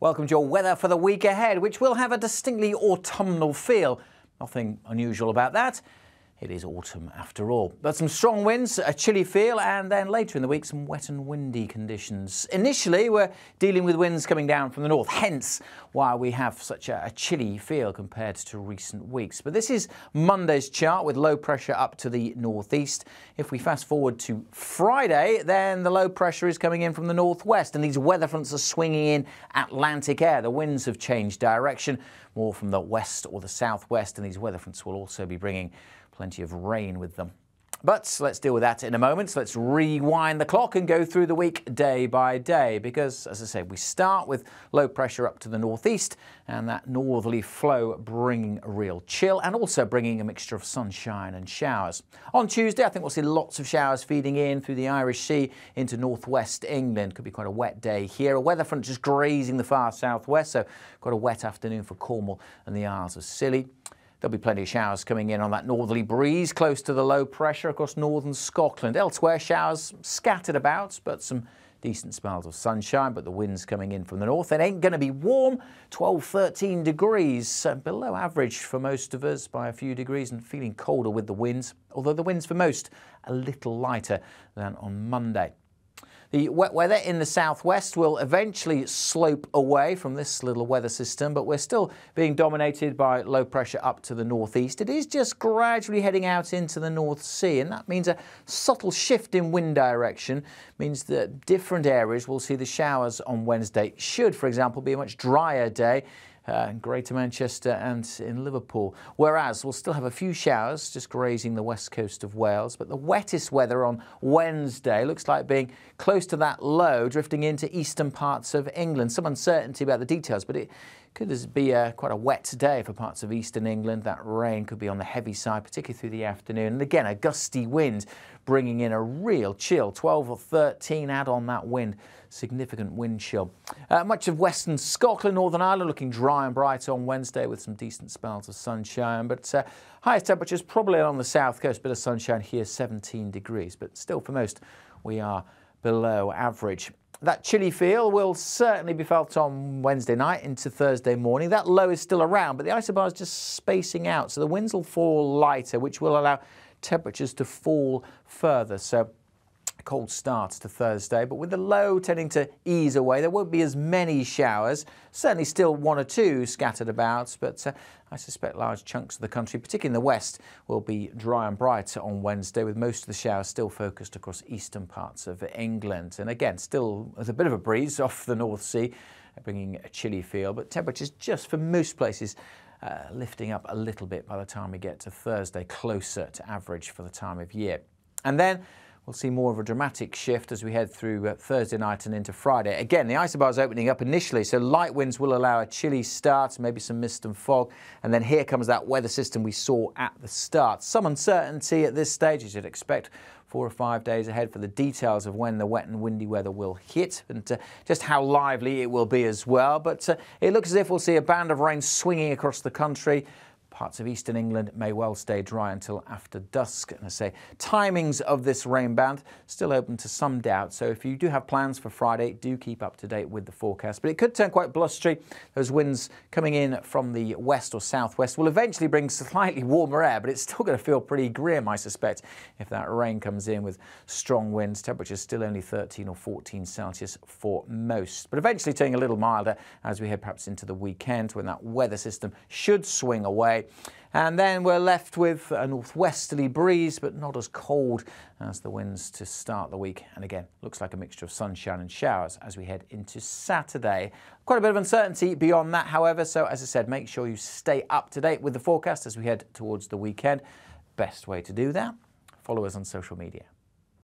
Welcome to your weather for the week ahead, which will have a distinctly autumnal feel. Nothing unusual about that. It is autumn after all. But some strong winds, a chilly feel, and then later in the week some wet and windy conditions. Initially we're dealing with winds coming down from the north, hence why we have such a chilly feel compared to recent weeks. But this is Monday's chart with low pressure up to the northeast. If we fast forward to Friday, then the low pressure is coming in from the northwest and these weather fronts are swinging in Atlantic air. The winds have changed direction, more from the west or the southwest, and these weather fronts will also be bringing plenty of rain with them. But let's deal with that in a moment. So let's rewind the clock and go through the week day by day because, as I said, we start with low pressure up to the northeast and that northerly flow bringing a real chill and also bringing a mixture of sunshine and showers. On Tuesday, I think we'll see lots of showers feeding in through the Irish Sea into northwest England. Could be quite a wet day here. A weather front just grazing the far southwest, so got a wet afternoon for Cornwall and the Isles of Scilly. There'll be plenty of showers coming in on that northerly breeze close to the low pressure across northern Scotland. Elsewhere, showers scattered about, but some decent spells of sunshine, but the winds coming in from the north. It ain't going to be warm, 12-13 degrees, below average for most of us by a few degrees and feeling colder with the winds, although the winds for most a little lighter than on Monday. The wet weather in the southwest will eventually slope away from this little weather system, but we're still being dominated by low pressure up to the northeast. It is just gradually heading out into the North Sea, and that means a subtle shift in wind direction means that different areas will see the showers on Wednesday. Should, for example, be a much drier day in Greater Manchester and in Liverpool, whereas we'll still have a few showers just grazing the west coast of Wales, but the wettest weather on Wednesday looks like being close to that low drifting into eastern parts of England. Some uncertainty about the details, but it could be quite a wet day for parts of eastern England. That rain could be on the heavy side, particularly through the afternoon, and again a gusty wind bringing in a real chill, 12 or 13 add on that wind. Significant wind chill. Much of western Scotland, Northern Ireland looking dry and bright on Wednesday with some decent spells of sunshine, but highest temperatures probably along the south coast, bit of sunshine here, 17 degrees, but still for most we are below average. That chilly feel will certainly be felt on Wednesday night into Thursday morning. That low is still around, but the isobar is just spacing out, so the winds will fall lighter, which will allow temperatures to fall further. So cold starts to Thursday, but with the low tending to ease away, there won't be as many showers. Certainly still one or two scattered about, but I suspect large chunks of the country, particularly in the west, will be dry and bright on Wednesday, with most of the showers still focused across eastern parts of England. And again, still with a bit of a breeze off the North Sea, bringing a chilly feel, but temperatures just for most places lifting up a little bit by the time we get to Thursday, closer to average for the time of year. And then we'll see more of a dramatic shift as we head through Thursday night and into Friday. Again, the isobar is opening up initially, so light winds will allow a chilly start, maybe some mist and fog, and then here comes that weather system we saw at the start. Some uncertainty at this stage, as you'd expect, 4 or 5 days ahead for the details of when the wet and windy weather will hit and just how lively it will be as well. But it looks as if we'll see a band of rain swinging across the country. Parts of eastern England may well stay dry until after dusk. And I say timings of this rain band still open to some doubt. So if you do have plans for Friday, do keep up to date with the forecast. But it could turn quite blustery. Those winds coming in from the west or southwest will eventually bring slightly warmer air, but it's still going to feel pretty grim, I suspect, if that rain comes in with strong winds. Temperatures still only 13 or 14 Celsius for most, but eventually turning a little milder as we head perhaps into the weekend when that weather system should swing away. And then we're left with a northwesterly breeze, but not as cold as the winds to start the week. And again, looks like a mixture of sunshine and showers as we head into Saturday. Quite a bit of uncertainty beyond that, however. So as I said, make sure you stay up to date with the forecast as we head towards the weekend. Best way to do that, follow us on social media.